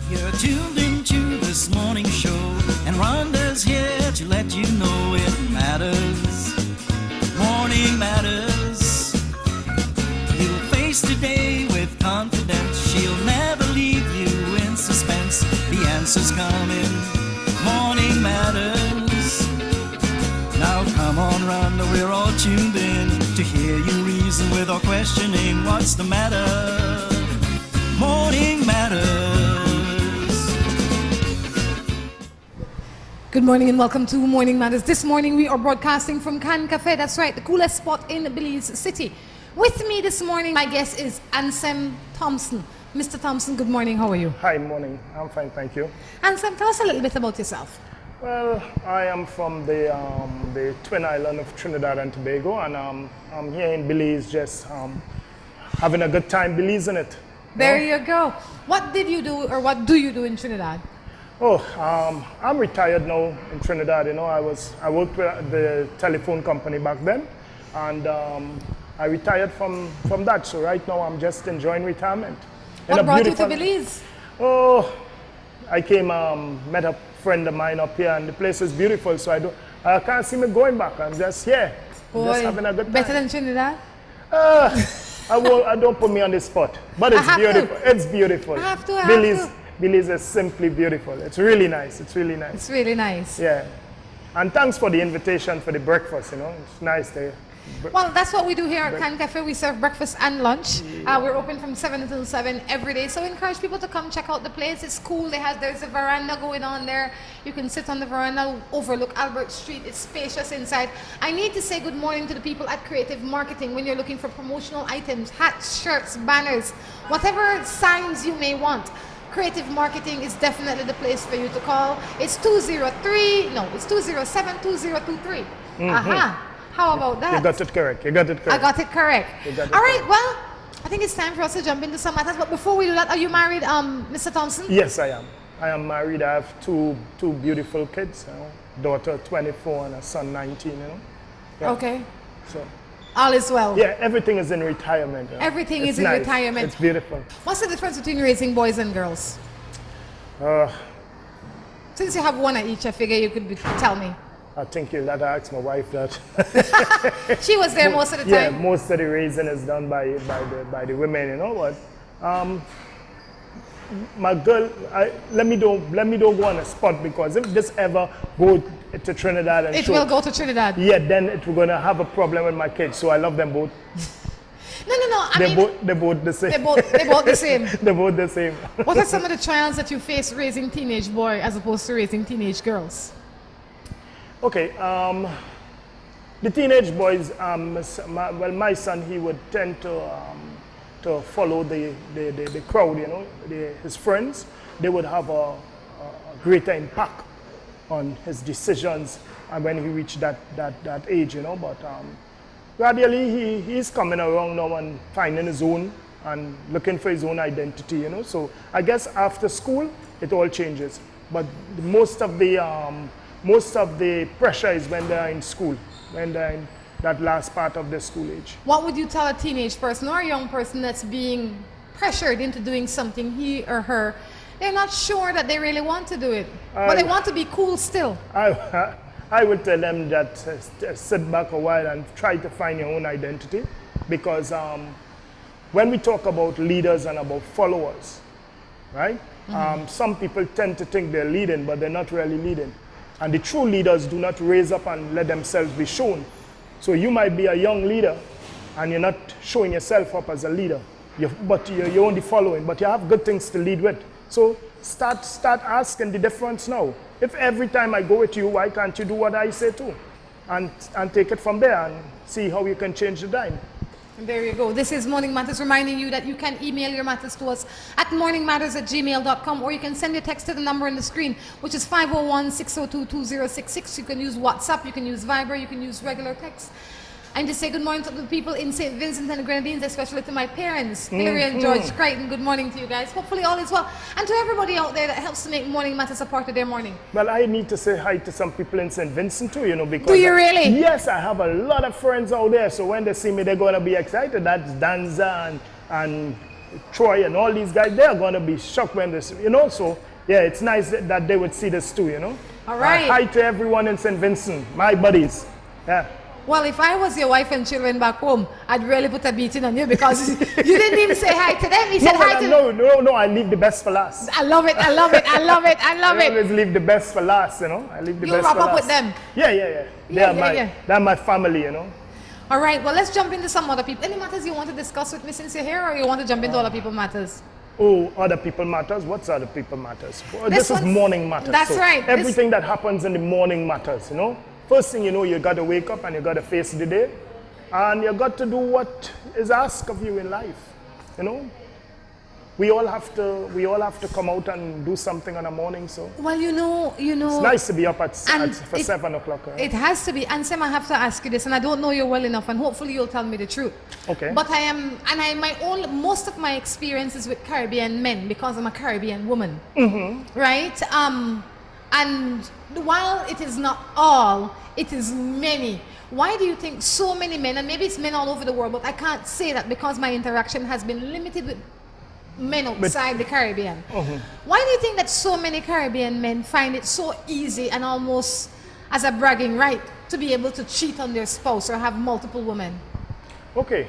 You're tuned into this morning show, and Rhonda's here to let you know it matters. Morning matters. You'll face today with confidence. She'll never leave you in suspense. The answer's coming. Morning matters. Now come on, Rhonda, we're all tuned in to hear you reason with or questioning what's the matter. Morning matters. Good morning and welcome to Morning Matters. This morning we are broadcasting from Can Café. That's right, the coolest spot in Belize City. With me this morning, my guest is Anselm Thompson. Mr. Thompson, good morning. How are you? Hi, morning. I'm fine, thank you. Anselm, tell us a little bit about yourself. Well, I am from the Twin Island of Trinidad and Tobago, and I'm here in Belize just having a good time Belize in it. There you go. What did you do, or what do you do in Trinidad? Oh, I'm retired now in Trinidad. You know, I worked with the telephone company back then, and I retired from that. So right now I'm just enjoying retirement. What brought you to Belize? Oh, I came, met a friend of mine up here, and the place is beautiful. So I can't see me going back. I'm just here, just having a good time. Better than Trinidad? I don't put me on the spot, but it's beautiful. It's beautiful. I have to. Belize is simply beautiful. It's really nice. It's really nice. It's really nice. Yeah. And thanks for the invitation for the breakfast, you know. It's nice to... Well, that's what we do here at Can Café. We serve breakfast and lunch. We're open from 7 until 7 every day. So I encourage people to come check out the place. It's cool. There's a veranda going on there. You can sit on the veranda, overlook Albert Street. It's spacious inside. I need to say good morning to the people at Creative Marketing when you're looking for promotional items, hats, shirts, banners, whatever signs you may want. Creative Marketing is definitely the place for you to call. It's 207-2023. Aha. How about that? You got it correct. I got it correct. All right, well, I think it's time for us to jump into some matters. But before we do that, are you married, Mr. Thompson? Yes, I am. I am married. I have two beautiful kids. You know, daughter 24 and a son 19. You know. Yeah. Okay. So. All is well. Yeah, everything is in retirement. You know? Everything is in retirement. It's beautiful. What's the difference between raising boys and girls? Since you have one at each, I figure you could tell me. I think you'll have to ask my wife that. She was there most of the time. Yeah, most of the raising is done by the women, you know what? My girl, let me don't go on a spot, because if this ever go to Trinidad and it will go to Trinidad. Yeah, then we're gonna have a problem with my kids. So I love them both. No. They're both the same. They're both the same. They're both the same. What are some of the trials that you face raising teenage boy as opposed to raising teenage girls? Okay, the teenage boys, my son, he would tend to follow the crowd, you know, his friends. They would have a greater impact on his decisions and when he reached that age, you know. But gradually he's coming around now and finding his own and looking for his own identity, you know. So I guess after school, it all changes. But most of the pressure is when they're in school, when they're in that last part of the school age. What would you tell a teenage person or a young person that's being pressured into doing something, he or her, they're not sure that they really want to do it, but they want to be cool still? I would tell them that sit back a while and try to find your own identity, because when we talk about leaders and about followers, right? Some people tend to think they're leading, but they're not really leading. And the true leaders do not raise up and let themselves be shown. So you might be a young leader and you're not showing yourself up as a leader, but you're only following, but you have good things to lead with. So start asking the difference now. If every time I go with you, why can't you do what I say too? And take it from there and see how you can change the dime. And there you go. This is Morning Matters, reminding you that you can email your matters to us at morningmatters@gmail.com, or you can send your text to the number on the screen, which is 501-602-2066. You can use WhatsApp, you can use Viber, you can use regular text. And to say good morning to the people in St. Vincent and the Grenadines, especially to my parents, Hillary and George Crichton. Good morning to you guys. Hopefully all is well. And to everybody out there that helps to make Morning Matters a part of their morning. Well, I need to say hi to some people in St. Vincent too, you know, because... Do you really? Yes, I have a lot of friends out there. So when they see me, they're going to be excited. That's Danza and Troy and all these guys, they're going to be shocked when this, you know, so yeah, it's nice that they would see this too, you know. All right. Hi to everyone in St. Vincent, my buddies. Yeah. Well, if I was your wife and children back home, I'd really put a beating on you because you didn't even say hi to them. You said hi to them. No, I leave the best for last. I love it. I always leave the best for last, you know. I leave the best for last. You wrap up with them? Yeah. They're my family, you know. All right, well, let's jump into some other people. Any matters you want to discuss with me since you're here, or you want to jump into other people matters? Oh, other people matters? What's other people matters? Well, this is morning matters. That's right. Everything that happens in the morning matters, you know. First thing you know, you got to wake up and you got to face the day. And you got to do what is asked of you in life, you know. We all have to come out and do something in the morning, so. Well, you know. It's nice to be up for 7 o'clock. Right? It has to be. And Sam, I have to ask you this, and I don't know you well enough, and hopefully you'll tell me the truth. Okay. But most of my experiences with Caribbean men, because I'm a Caribbean woman, right? And while it is not all, it is many. Why do you think so many men, and maybe it's men all over the world, but I can't say that because my interaction has been limited with men outside the Caribbean. Why do you think that so many Caribbean men find it so easy and almost as a bragging right to be able to cheat on their spouse or have multiple women? Okay,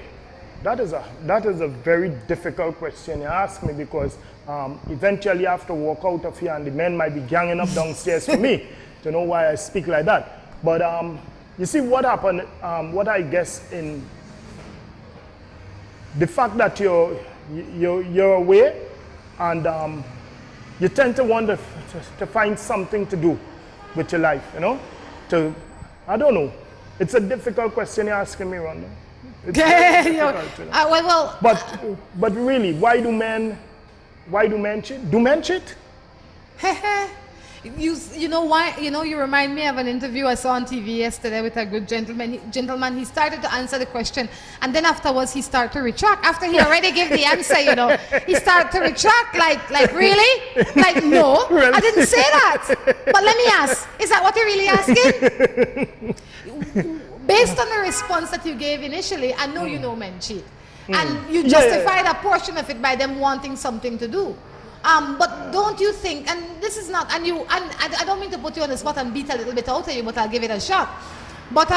that is a very difficult question you ask me because eventually I have to walk out of here and the men might be ganging up downstairs for me to know why I speak like that. But you see what happened, what I guess in the fact that you're away and you tend to want to find something to do with your life, you know? I don't know. It's a difficult question you're asking me, Rhonda. It's difficult, you know? But really, why do men cheat? Do men cheat? You know why? You know, you remind me of an interview I saw on TV yesterday with a good gentleman. He started to answer the question, and then afterwards he started to retract. After he already gave the answer, you know, he started to retract. Like really? Like no, really? I didn't say that. But let me ask: is that what you're really asking? Based on the response that you gave initially, I know you know men cheat, and you justified a portion of it by them wanting something to do. But don't you think, and this is not, and I don't mean to put you on the spot and beat a little bit out of you, but I'll give it a shot. But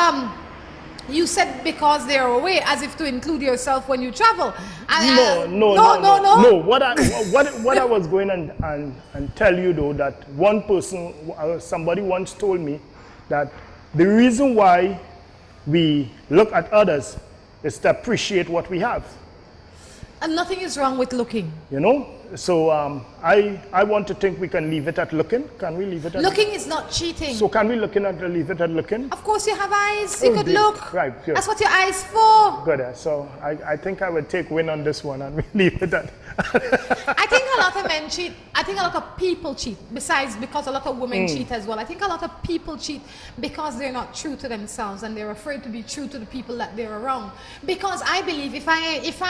you said because they're away, as if to include yourself when you travel. No. What I was going and tell you though, that one person, somebody once told me that the reason why we look at others is to appreciate what we have. And nothing is wrong with looking. You know? So I want to think we can leave it at looking. Can we leave it at looking? Looking is not cheating. So can we leave it at looking? Of course you have eyes. You could look. Right, good. That's what your eyes for. Good. So I think I would take win on this one and we leave it at I think a lot of men cheat. I think a lot of people cheat. Besides, because a lot of women cheat as well. I think a lot of people cheat because they're not true to themselves and they're afraid to be true to the people that they're around. Because I believe if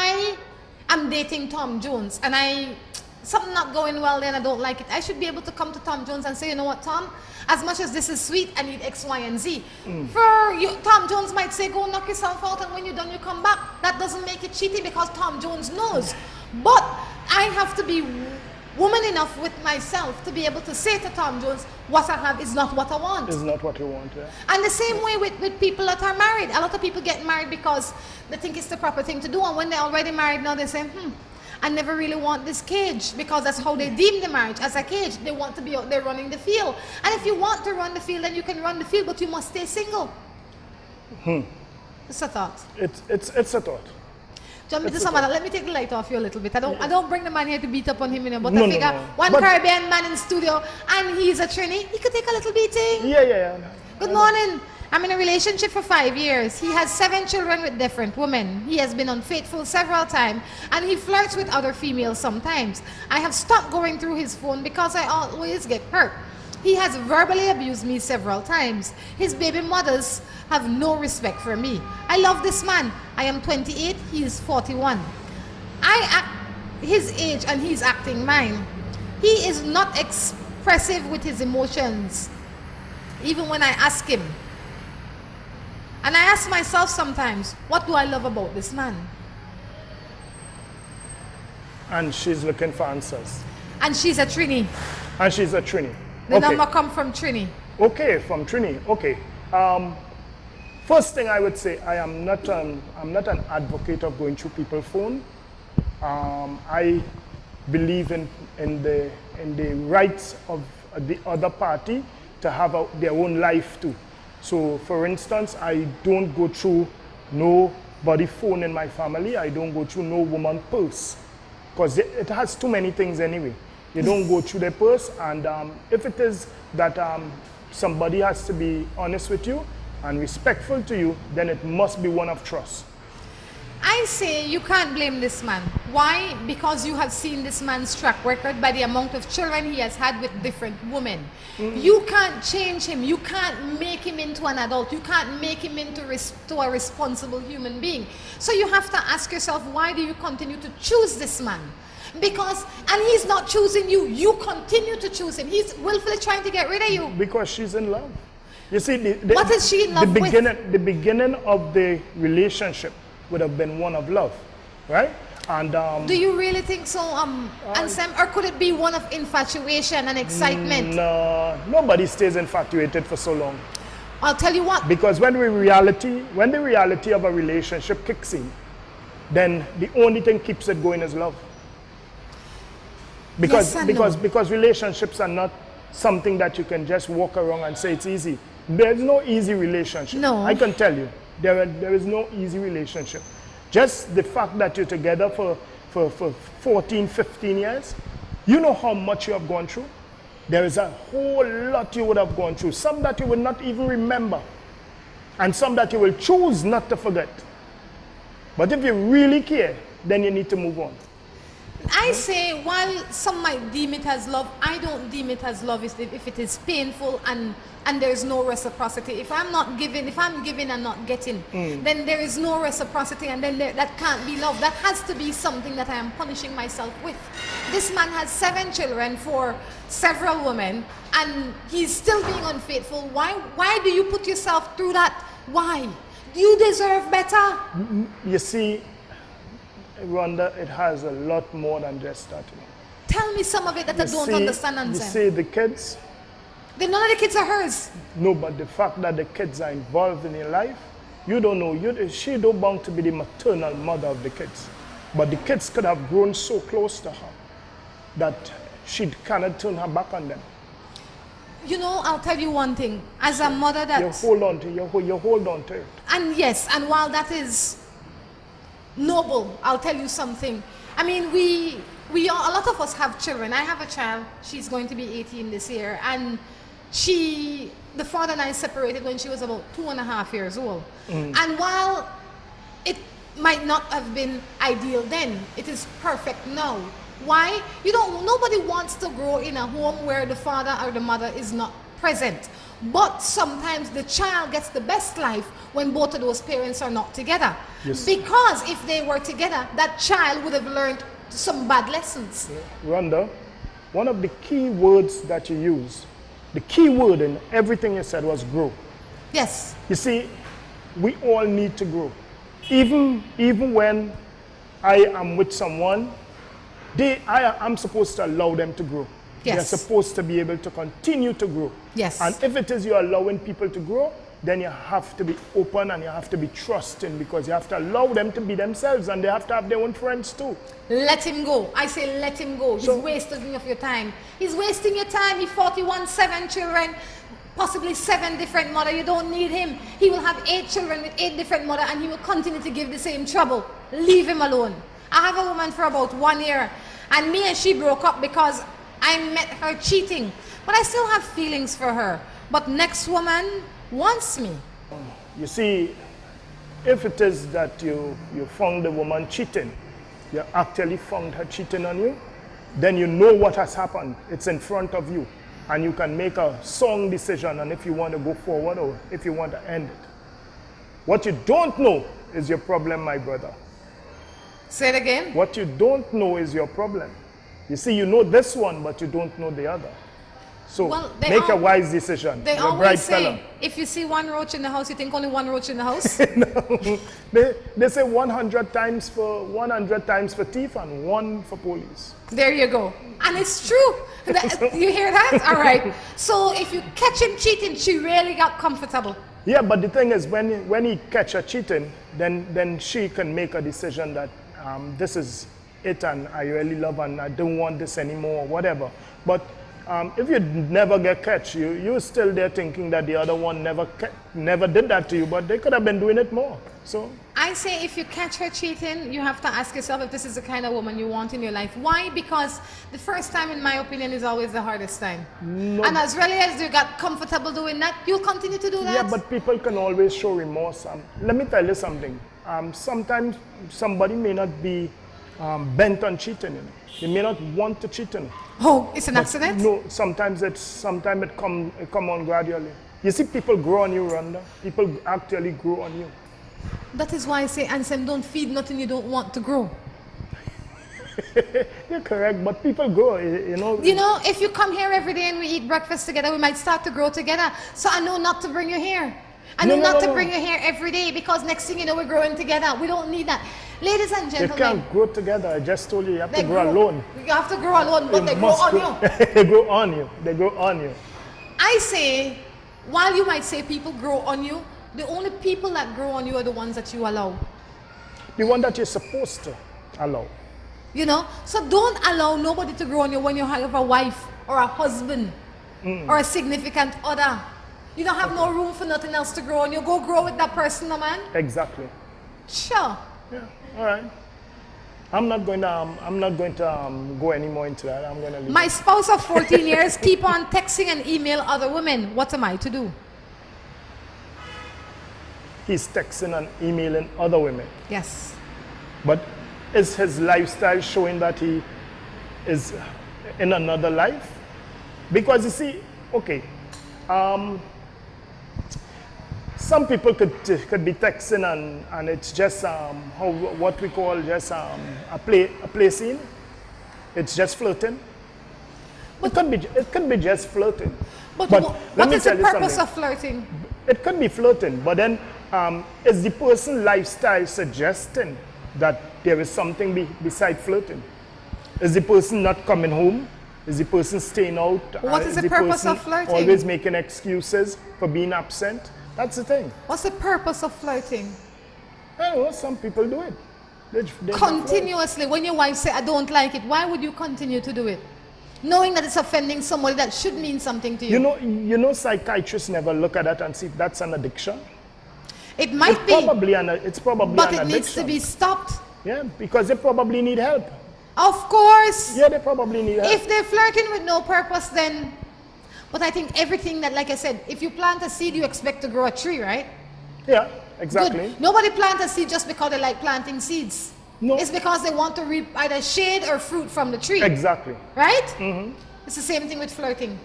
I'm dating Tom Jones and something not going well there and I don't like it, I should be able to come to Tom Jones and say, you know what, Tom, as much as this is sweet, I need X, Y, and Z. For you, Tom Jones might say, go knock yourself out, and when you're done, you come back. That doesn't make it cheating because Tom Jones knows. But I have to be woman enough with myself to be able to say to Tom Jones, what I have is not what I want. It's not what you want, yeah. And the same way with people that are married. A lot of people get married because they think it's the proper thing to do, and when they're already married now, they say, I never really want this cage, because that's how they deem the marriage, as a cage. They want to be out there running the field. And if you want to run the field, then you can run the field, but you must stay single. It's a thought. It's a thought. Jump into some other. Let me take the light off you a little bit. I don't bring the man here to beat up on him, you know, but I figure one Caribbean man in studio and he's a Trini, he could take a little beating. Yeah. Good morning. I'm in a relationship for 5 years. He has 7 children with different women. He has been unfaithful several times, and he flirts with other females sometimes. I have stopped going through his phone because I always get hurt. He has verbally abused me several times. His baby mothers have no respect for me. I love this man. I am 28, he is 41. I act his age and he's acting mine. He is not expressive with his emotions, even when I ask him. And I ask myself sometimes, what do I love about this man? And she's looking for answers. And she's a Trini. And she's a Trini. The number come from Trini. Okay, from Trini. Okay. First thing I would say, I'm not an advocate of going through people's phone. I believe in the rights of the other party to have their own life too. So, for instance, I don't go through nobody phone in my family. I don't go through no woman purse, because it has too many things anyway. You don't go through their purse, and if it is that somebody has to be honest with you and respectful to you, then it must be one of trust. I say you can't blame this man. Why? Because you have seen this man's track record by the amount of children he has had with different women. You can't change him. You can't make him into an adult. You can't make him into a responsible human being. So you have to ask yourself, why do you continue to choose this man? Because, and he's not choosing you. You continue to choose him. He's willfully trying to get rid of you. Because she's in love. You see, what is she in love with? The beginning of the relationship would have been one of love, right? And do you really think so, Anselm, or could it be one of infatuation and excitement? No, nobody stays infatuated for so long. I'll tell you what. Because when the reality of a relationship kicks in, then the only thing keeps it going is love. Because relationships are not something that you can just walk around and say it's easy. There's no easy relationship. No. I can tell you, there is no easy relationship. Just the fact that you're together for 14, 15 years, you know how much you have gone through. There is a whole lot you would have gone through. Some that you would not even remember. And some that you will choose not to forget. But if you really care, then you need to move on. I say, while some might deem it as love, I don't deem it as love if it is painful and there's no reciprocity. If I'm giving and not getting, then there is no reciprocity, and then that can't be love. That has to be something that I am punishing myself with. This man has 7 children for several women, and he's still being unfaithful. Why do you put yourself through that? Why? Do you deserve better? You see, Rhonda, it has a lot more than just that. Tell me some of it that I don't understand, Anselm. You see, the kids. None of the kids are hers. No, but the fact that the kids are involved in your life, you don't know. She don't bound to be the maternal mother of the kids. But the kids could have grown so close to her that she cannot turn her back on them. You know, I'll tell you one thing. As a mother, that you hold on to it. And yes, and while that is noble, I'll tell you something. I mean, we all, a lot of us have children. I have a child. She's going to be 18 this year, and the father and I separated when she was about 2.5 years old. And while it might not have been ideal then, it is perfect now. Why? Nobody wants to grow in a home where the father or the mother is not present. But sometimes the child gets the best life when both of those parents are not together. Yes. Because if they were together, that child would have learned some bad lessons. Rhonda, one of the key words that you use, the key word in everything you said was grow. Yes. You see, we all need to grow. Even when I am with someone, I'm supposed to allow them to grow. Yes. They're supposed to be able to continue to grow. Yes. And if it is you're allowing people to grow, then you have to be open and you have to be trusting, because you have to allow them to be themselves, and they have to have their own friends too. Let him go. I say let him go. He's wasting of your time. He's wasting your time. He's 41, 7 children, possibly 7 different mothers. You don't need him. He will have 8 children with 8 different mothers, and he will continue to give the same trouble. Leave him alone. I have a woman for about 1 year, and me and she broke up because I met her cheating. But I still have feelings for her. But next woman wants me. You see, if it is that you found the woman cheating, you actually found her cheating on you, then you know what has happened. It's in front of you. And you can make a sound decision on if you want to go forward or if you want to end it. What you don't know is your problem, my brother. Say it again. What you don't know is your problem. You see, you know this one, but you don't know the other. So Well, make a wise decision. They You're a bright always say, fella. if you see one roach in the house, you think only one roach in the house. No. They say 100 times for thief and 1 for police. There you go. And it's true. You hear that? All right. So if you catch him cheating, she really got comfortable. Yeah, but the thing is, when he catch her cheating, then she can make a decision that this is it, and I really love, and I don't want this anymore, or whatever. But if you never get catch, you're still there thinking that the other one never did that to you, but they could have been doing it more. So I say if you catch her cheating, you have to ask yourself if this is the kind of woman you want in your life. Why? Because the first time, in my opinion, is always the hardest time. No. And as really as you got comfortable doing that, you'll continue to do that. Yeah, but people can always show remorse. Let me tell you something. Sometimes somebody may not be bent on cheating. You know? They may not want to cheat. You know? Oh, it's an accident? No, sometimes it come on gradually. You see, people grow on you, Rhonda. People actually grow on you. That is why I say, Anselm, don't feed nothing you don't want to grow. You're correct, but people grow, you know. You know, if you come here every day and we eat breakfast together, we might start to grow together. So I know not to bring you here. I know not to bring you here every day, because next thing you know, we're growing together. We don't need that. Ladies and You gentlemen. can't grow together. I just told you, you have to grow alone. You have to grow alone, but they grow on you. They grow on you. They grow on you. I say, while you might say people grow on you, the only people that grow on you are the ones that you allow. The one that you're supposed to allow. You know? So don't allow nobody to grow on you when you have a wife or a husband or a significant other. You don't have no room for nothing else to grow on you. Go grow with that person, no man. Exactly. Sure. Yeah. All right. I'm not going to go any more into that. I'm going to leave. My spouse of 14 years keep on texting and email other women. What am I to do? He's texting and emailing other women. Yes. But is his lifestyle showing that he is in another life? Because you see, okay, some people could be texting and it's just what we call just a play scene. It's just flirting. It could be just flirting. But let what me is the tell you purpose something. of flirting? It could be flirting, but then is the person's lifestyle suggesting that there is something beside flirting? Is the person not coming home? Is the person staying out? What is the purpose of flirting? Always making excuses for being absent? That's the thing. What's the purpose of flirting? I don't know, some people do it. They Continuously, when your wife say, I don't like it, why would you continue to do it? Knowing that it's offending somebody that should mean something to you. You know, psychiatrists never look at that and see if that's an addiction. It might It's be, probably an addiction. but it needs to be stopped. Yeah, because they probably need help. Of course. Yeah, they probably need help. If they're flirting with no purpose, then... But I think everything that, like I said, if you plant a seed, you expect to grow a tree, right? Yeah, exactly. Good. Nobody plant a seed just because they like planting seeds. No. It's because they want to reap either shade or fruit from the tree. Exactly. Right? It's the same thing with flirting.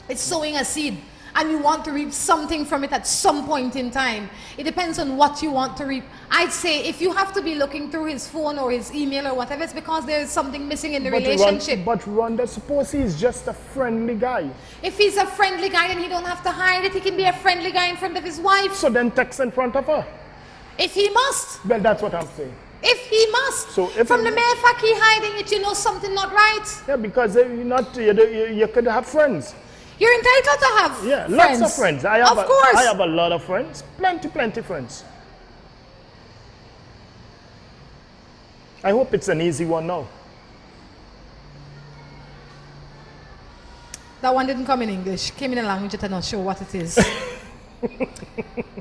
It's sowing a seed, and you want to reap something from it at some point in time. It depends on what you want to reap. I'd say if you have to be looking through his phone or his email or whatever, it's because there's something missing in the relationship. But Rhonda, suppose he's just a friendly guy. If he's a friendly guy, then he don't have to hide it. He can be a friendly guy in front of his wife. So then text in front of her. If he must. Well, that's what I'm saying. If he must. So if from he- the mere fact he hiding it, you know something not right. Yeah, because you could have friends. You're entitled to have Yeah, friends. lots of friends. I have a lot of friends. Plenty friends. I hope it's an easy one now. That one didn't come in English. Came in a language that I'm not sure what it is.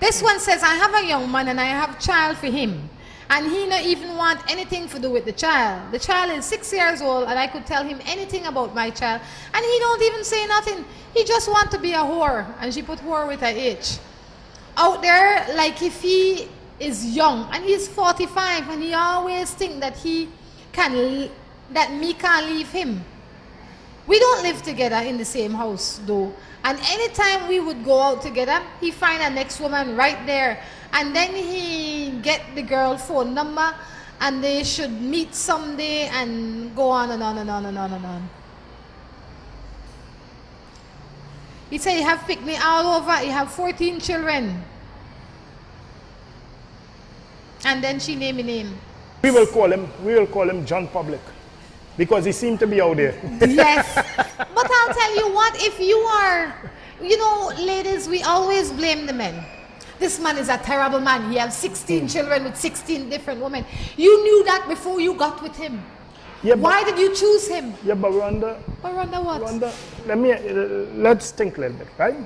This one says, I have a young man and I have a child for him. And he not even want anything to do with the child. The child is 6 years old and I could tell him anything about my child. And he don't even say nothing. He just want to be a whore. And she put whore with a H. Out there, like if he is young and he's 45 and he always think that me can't leave him. We don't live together in the same house though. And anytime we would go out together, he find a next woman right there. And then he get the girl phone number and they should meet someday and go on and on and on and on and on. He said you have picnic all over. You have 14 children. And then she named a name. We will call him John Public, because he seemed to be out there. Yes. But I'll tell you what, if you are, you know, ladies, we always blame the men. This man is a terrible man. He has 16 children with 16 different women. You knew that before you got with him. Yeah, why did you choose him? Yeah, but Rhonda. But Rhonda what? Rhonda, let's think a little bit, right?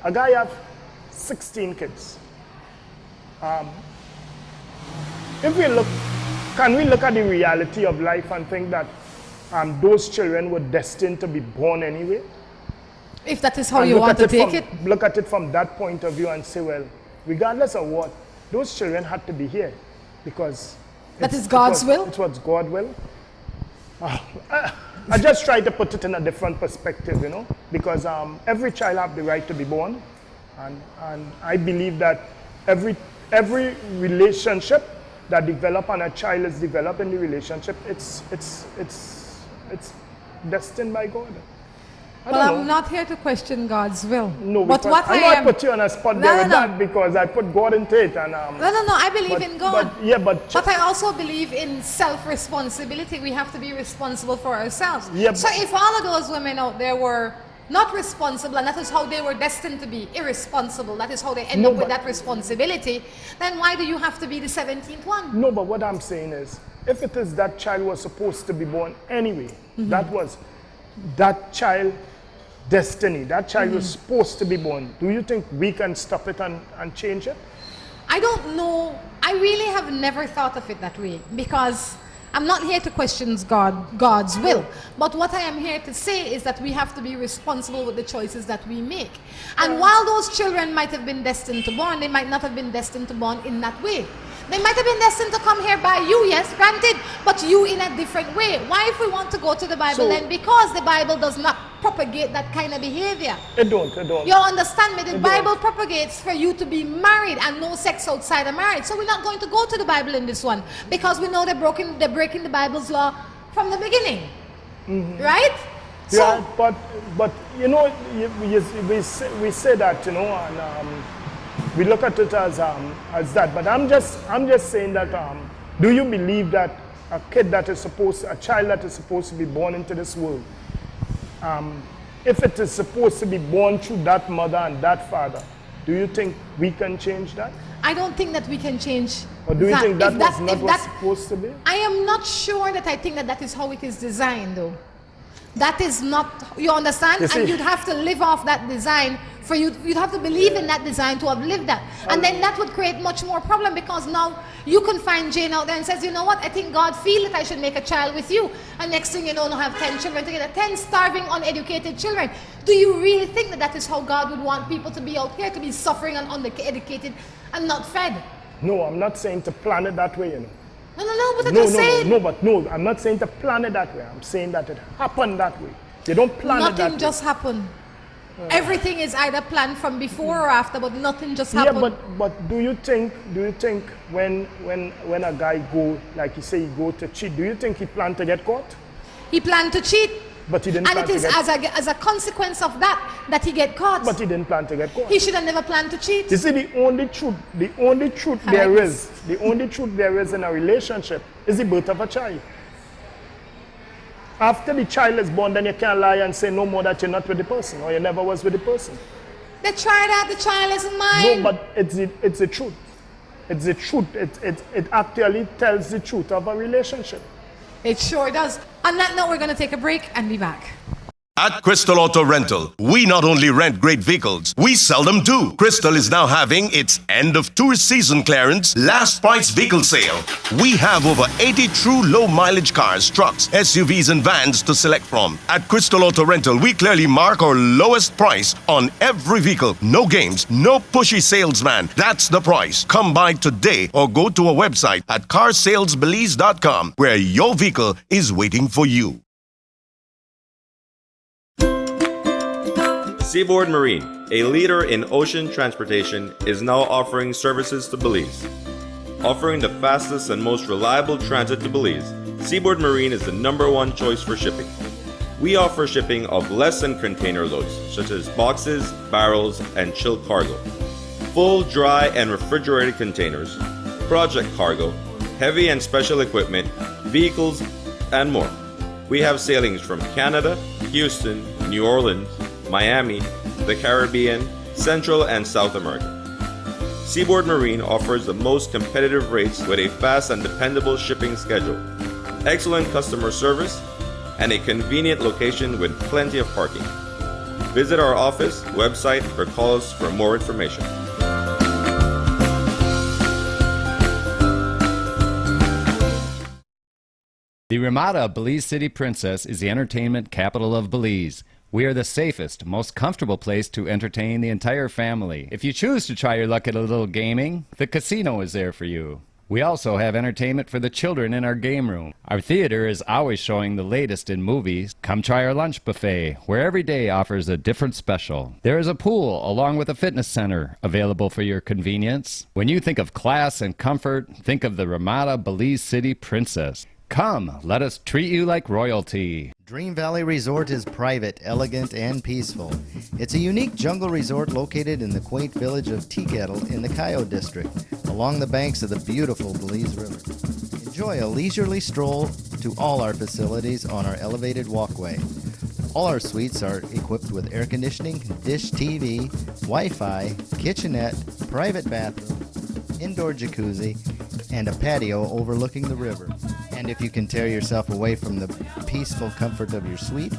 A guy have 16 kids. If we look, can we look at the reality of life and think that those children were destined to be born anyway? If that is how you want to take it? Look at it from that point of view and say, well, regardless of what, those children had to be here because that is God's will? It was God's will. I just try to put it in a different perspective, you know, because every child have the right to be born, and I believe that every relationship that develop and a child is developing the relationship, it's destined by God. Well, I'm not here to question God's will. No, but what I am... put you on a spot there with that because I put God into it. And, no, I believe in God. But I also believe in self-responsibility. We have to be responsible for ourselves. Yeah, so if all of those women out there were not responsible, and that is how they were destined to be, irresponsible, that is how they end up with that responsibility, then why do you have to be the 17th one? No, but what I'm saying is, if it is that child was supposed to be born anyway, that was that child destiny, that child was supposed to be born, do you think we can stop it and change it? I don't know. I really have never thought of it that way, because I'm not here to question God's will. But what I am here to say is that we have to be responsible with the choices that we make. And while those children might have been destined to born, they might not have been destined to born in that way. They might have been destined to come here by you, yes, granted, but you in a different way. Why, if we want to go to the Bible, then because the Bible does not propagate that kind of behavior. It don't. You understand me? The Bible propagates for you to be married and no sex outside of marriage. So we're not going to go to the Bible in this one, because we know they're breaking the Bible's law from the beginning. Right? Yeah, so, but you know, we say that, you know, and we look at it as that. But I'm just saying that do you believe that a child that is supposed to be born into this world, if it is supposed to be born through that mother and that father, do you think we can change that? I don't think that we can change. Or do you think that was not what's supposed to be? I am not sure that I think that is how it is designed, though. That is not, you understand? And you'd have to live off that design for you'd have to believe in that design to have lived that. And then that would create much more problem, because now you can find Jane out there and says, you know what, I think God feel that I should make a child with you. And next thing you know, have 10 children together, 10 starving, uneducated children. Do you really think that that is how God would want people to be out here, to be suffering and uneducated and not fed? No, I'm not saying to plan it that way, you know. No, but I'm just saying. I'm not saying to plan it that way. I'm saying that it happened that way. You don't plan it that way. Nothing just happened. Everything is either planned from before or after, but nothing just happened. Yeah, but do you think when a guy go, like you say, he go to cheat, do you think he planned to get caught? He planned to cheat. But he didn't and it is as a consequence of that he get caught. But he didn't plan to get caught. He should have never planned to cheat. You see, the only truth there is in a relationship is the birth of a child. After the child is born, then you can't lie and say no more that you're not with the person or you never was with the person. They try that, the child isn't mine. No, but it's the truth. It's the truth. It actually tells the truth of a relationship. It sure does. On that note, we're going to take a break and be back. At Crystal Auto Rental, we not only rent great vehicles, we sell them too. Crystal is now having its end of tourist season clearance last price vehicle sale. We have over 80 true low mileage cars, trucks, SUVs and vans to select from. At Crystal Auto Rental, we clearly mark our lowest price on every vehicle. No games, no pushy salesman. That's the price. Come by today or go to our website at carsalesbelize.com, where your vehicle is waiting for you. Seaboard Marine, a leader in ocean transportation, is now offering services to Belize. Offering the fastest and most reliable transit to Belize, Seaboard Marine is the #1 choice for shipping. We offer shipping of less than container loads, such as boxes, barrels, and chilled cargo, full, dry, and refrigerated containers, project cargo, heavy and special equipment, vehicles, and more. We have sailings from Canada, Houston, New Orleans, Miami, the Caribbean, Central and South America. Seaboard Marine offers the most competitive rates with a fast and dependable shipping schedule, excellent customer service, and a convenient location with plenty of parking. Visit our office, website, or call us for more information. The Ramada Belize City Princess is the entertainment capital of Belize. We are the safest, most comfortable place to entertain the entire family. If you choose to try your luck at a little gaming, the casino is there for you. We also have entertainment for the children in our game room. Our theater is always showing the latest in movies. Come try our lunch buffet, where every day offers a different special. There is a pool along with a fitness center available for your convenience. When you think of class and comfort, think of the Ramada Belize City Princess. Come, let us treat you like royalty. Dream Valley Resort is private, elegant, and peaceful. It's a unique jungle resort located in the quaint village of Teakettle in the Coyote District, along the banks of the beautiful Belize River. Enjoy a leisurely stroll to all our facilities on our elevated walkway. All our suites are equipped with air conditioning, dish TV, Wi-Fi, kitchenette, private bathroom, indoor jacuzzi, and a patio overlooking the river. And if you can tear yourself away from the peaceful comfort of your suite,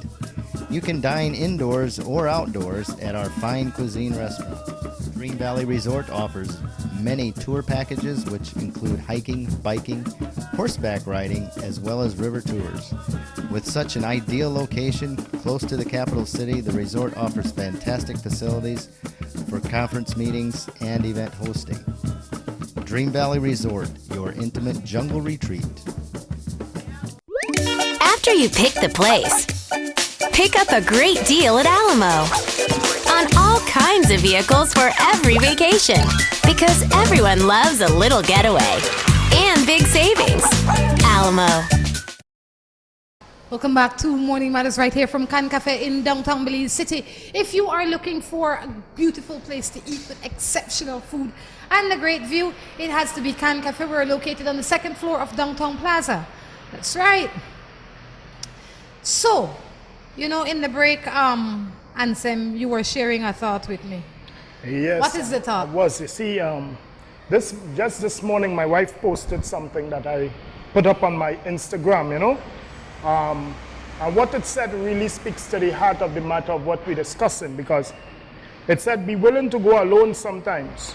you can dine indoors or outdoors at our fine cuisine restaurant. Dream Valley Resort offers many tour packages which include hiking, biking, horseback riding, as well as river tours. With such an ideal location close to the capital city, the resort offers fantastic facilities for conference meetings and event hosting. Dream Valley Resort, your intimate jungle retreat. After you pick the place, pick up a great deal at Alamo on all kinds of vehicles for every vacation, because everyone loves a little getaway and big savings. Alamo. Welcome back to Morning Matters right here from Can Café in downtown Belize City. If you are looking for a beautiful place to eat with exceptional food and a great view, it has to be Can Café. We're located on the second floor of Downtown Plaza. That's right. So, you know, in the break, Anselm, you were sharing a thought with me. Yes. What is the thought? You see, this morning, my wife posted something that I put up on my Instagram, you know. And what it said really speaks to the heart of the matter of what we're discussing, because it said, be willing to go alone sometimes.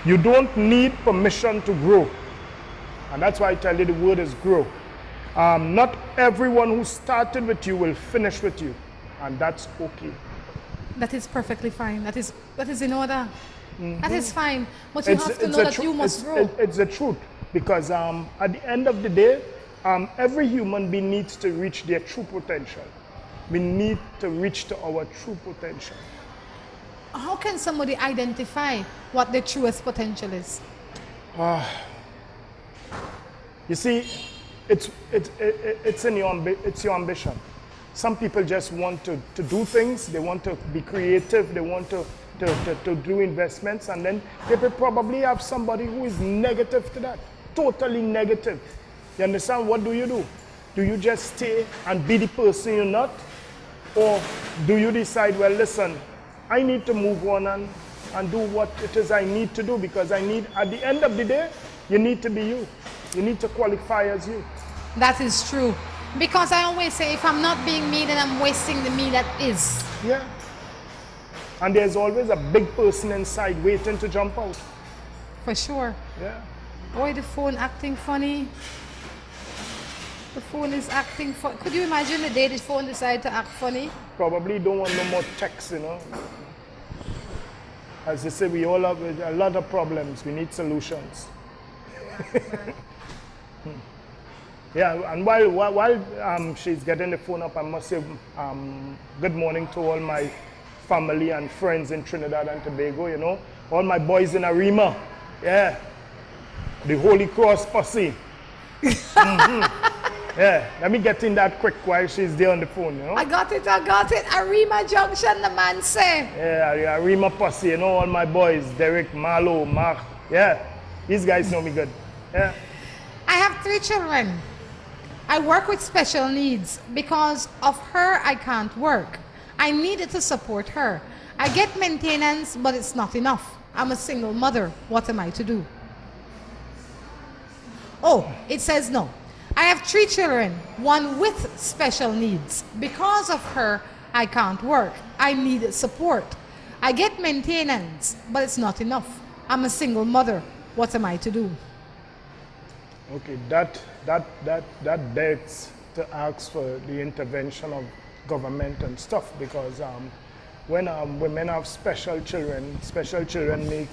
You don't need permission to grow. And that's why I tell you the word is grow. Not everyone who started with you will finish with you, and that's okay. That is perfectly fine. That is in order. Mm-hmm. That is fine. But you have to know that you must grow. It's the truth, because at the end of the day, every human being needs to reach their true potential. We need to reach to our true potential. How can somebody identify what their truest potential is? You see, it's your ambition. Some people just want to do things. They want to be creative. They want to do investments, and then they will probably have somebody who is negative to that, totally negative. You understand? What do? Do you just stay and be the person you're not? Or do you decide, well, listen, I need to move on and do what it is I need to do, because at the end of the day, you need to be you. You need to qualify as you. That is true. Because I always say, if I'm not being me, then I'm wasting the me that is. Yeah. And there's always a big person inside waiting to jump out. For sure. Yeah. Boy, the phone acting funny. The phone is acting funny. Could you imagine the day the phone decided to act funny? Probably don't want no more texts, you know. As they say, we all have a lot of problems. We need solutions. Yeah, and while she's getting the phone up, I must say good morning to all my family and friends in Trinidad and Tobago, you know. All my boys in Arima, yeah. The Holy Cross posse. Mm-hmm. Yeah, let me get in that quick while she's there on the phone, you know? I got it. Arima Junction, the man say. Yeah, Arima Posse, you know, all my boys, Derek, Marlo, Mark. Yeah, these guys know me good. Yeah. I have 3 children. I work with special needs. Because of her, I can't work. I needed to support her. I get maintenance, but it's not enough. I'm a single mother. What am I to do? Oh, it says no. I have 3 children, one with special needs. Because of her, I can't work. I need support. I get maintenance, but it's not enough. I'm a single mother. What am I to do? Okay, that begs to ask for the intervention of government and stuff, because when women have special children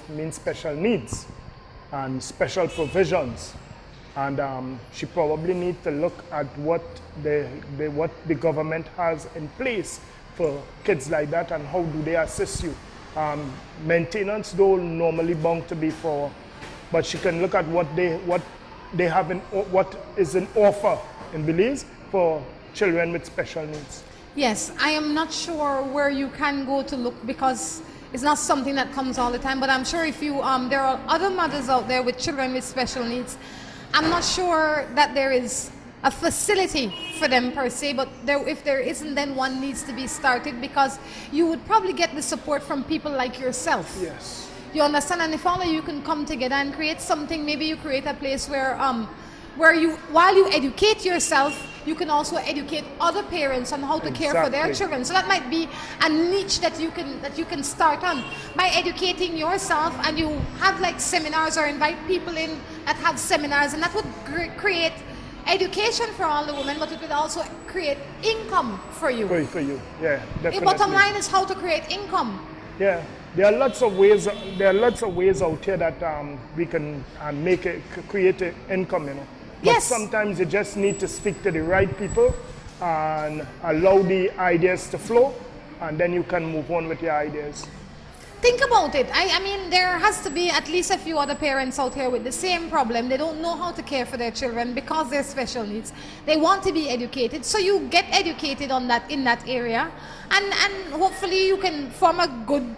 mean special needs and special provisions. And she probably needs to look at what the government has in place for kids like that and how do they assist you. Maintenance though normally bound to be for, but she can look at what they have in, what is in offer in Belize for children with special needs. Yes, I am not sure where you can go to look because it's not something that comes all the time, but I'm sure if you, there are other mothers out there with children with special needs. I'm not sure that there is a facility for them per se, but if there isn't, then one needs to be started because you would probably get the support from people like yourself. Yes. You understand? And if only you can come together and create something, maybe you create a place where you, while you educate yourself, you can also educate other parents on how to care for their children. So that might be a niche that you can start on by educating yourself, and you have like seminars or invite people in that have seminars, and that would create education for all the women, but it would also create income for you. For you, yeah, definitely. The bottom line is how to create income. Yeah, there are lots of ways. There are lots of ways out here that we can create an income, you know. But yes. Sometimes you just need to speak to the right people and allow the ideas to flow, and then you can move on with your ideas. Think about it. I mean, there has to be at least a few other parents out here with the same problem. They don't know how to care for their children because they're special needs. They want to be educated. So you get educated on that in that area, and hopefully you can form a good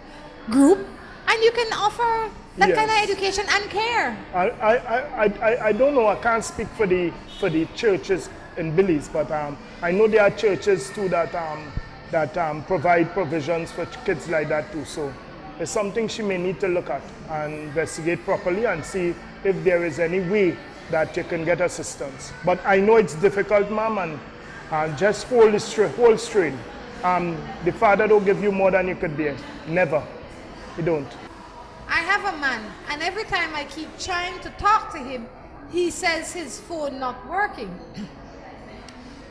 group and you can offer that kind of education and care. I don't know. I can't speak for the churches in Belize, but I know there are churches too that provide provisions for kids like that too. So it's something she may need to look at and investigate properly and see if there is any way that you can get assistance. But I know it's difficult, ma'am, and just hold straight. The Father don't give you more than you could bear. Never. He don't. I have a man, and every time I keep trying to talk to him, he says his phone not working.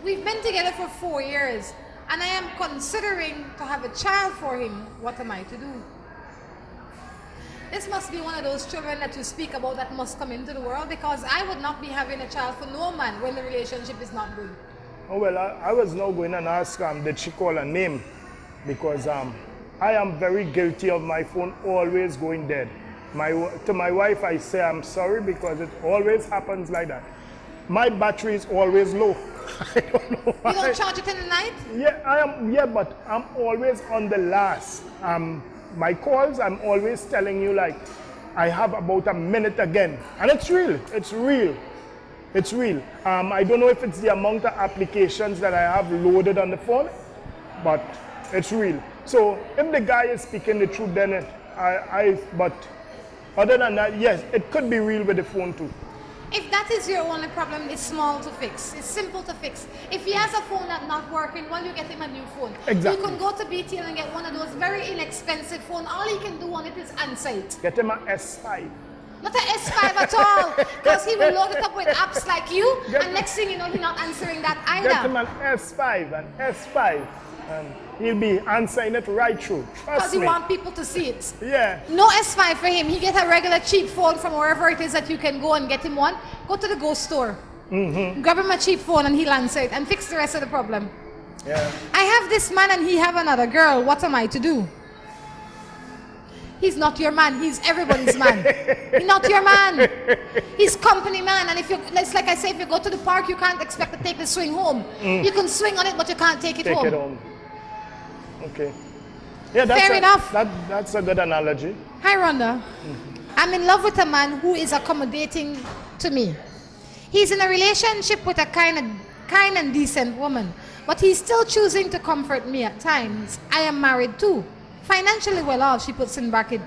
We've been together for 4 years, and I am considering to have a child for him. What am I to do? This must be one of those children that you speak about that must come into the world, because I would not be having a child for no man when the relationship is not good. Oh, well, I was now going and ask, did she call her name? Because I am very guilty of my phone always going dead. To my wife, I say I'm sorry because it always happens like that. My battery is always low. I don't know why. You don't charge it in the night? Yeah, but I'm always on the last. My calls, I'm always telling you like, I have about a minute again. And it's real. I don't know if it's the amount of applications that I have loaded on the phone, but it's real. So if the guy is speaking the truth, then but other than that, yes, it could be real with the phone too. If that is your only problem, it's small to fix. It's simple to fix. If he has a phone that's not working, well, you get him a new phone. Exactly. You can go to BTL and get one of those very inexpensive phones. All he can do on it is answer it. Get him an S5. Not an S5 at all, because he will load it up with apps like you, and next thing you know, he's not answering that either. Get him an S5, and he'll be answering it right through. Because he wants people to see it. Yeah. No S5 for him. He get a regular cheap phone from wherever it is that you can go and get him one. Go to the Go store. Grab him a cheap phone and he'll answer it and fix the rest of the problem. Yeah. I have this man and he have another girl. What am I to do? He's not your man. He's everybody's man. He's not your man. He's company man. And if you, it's like I say, if you go to the park, you can't expect to take the swing home. You can swing on it, but you can't take it home. Take it home. Okay. Yeah, Fair enough. That's a good analogy. Hi, Rhonda. I'm in love with a man who is accommodating to me. He's in a relationship with a kind and decent woman, but he's still choosing to comfort me at times. I am married too. Financially well off, she puts in bracket.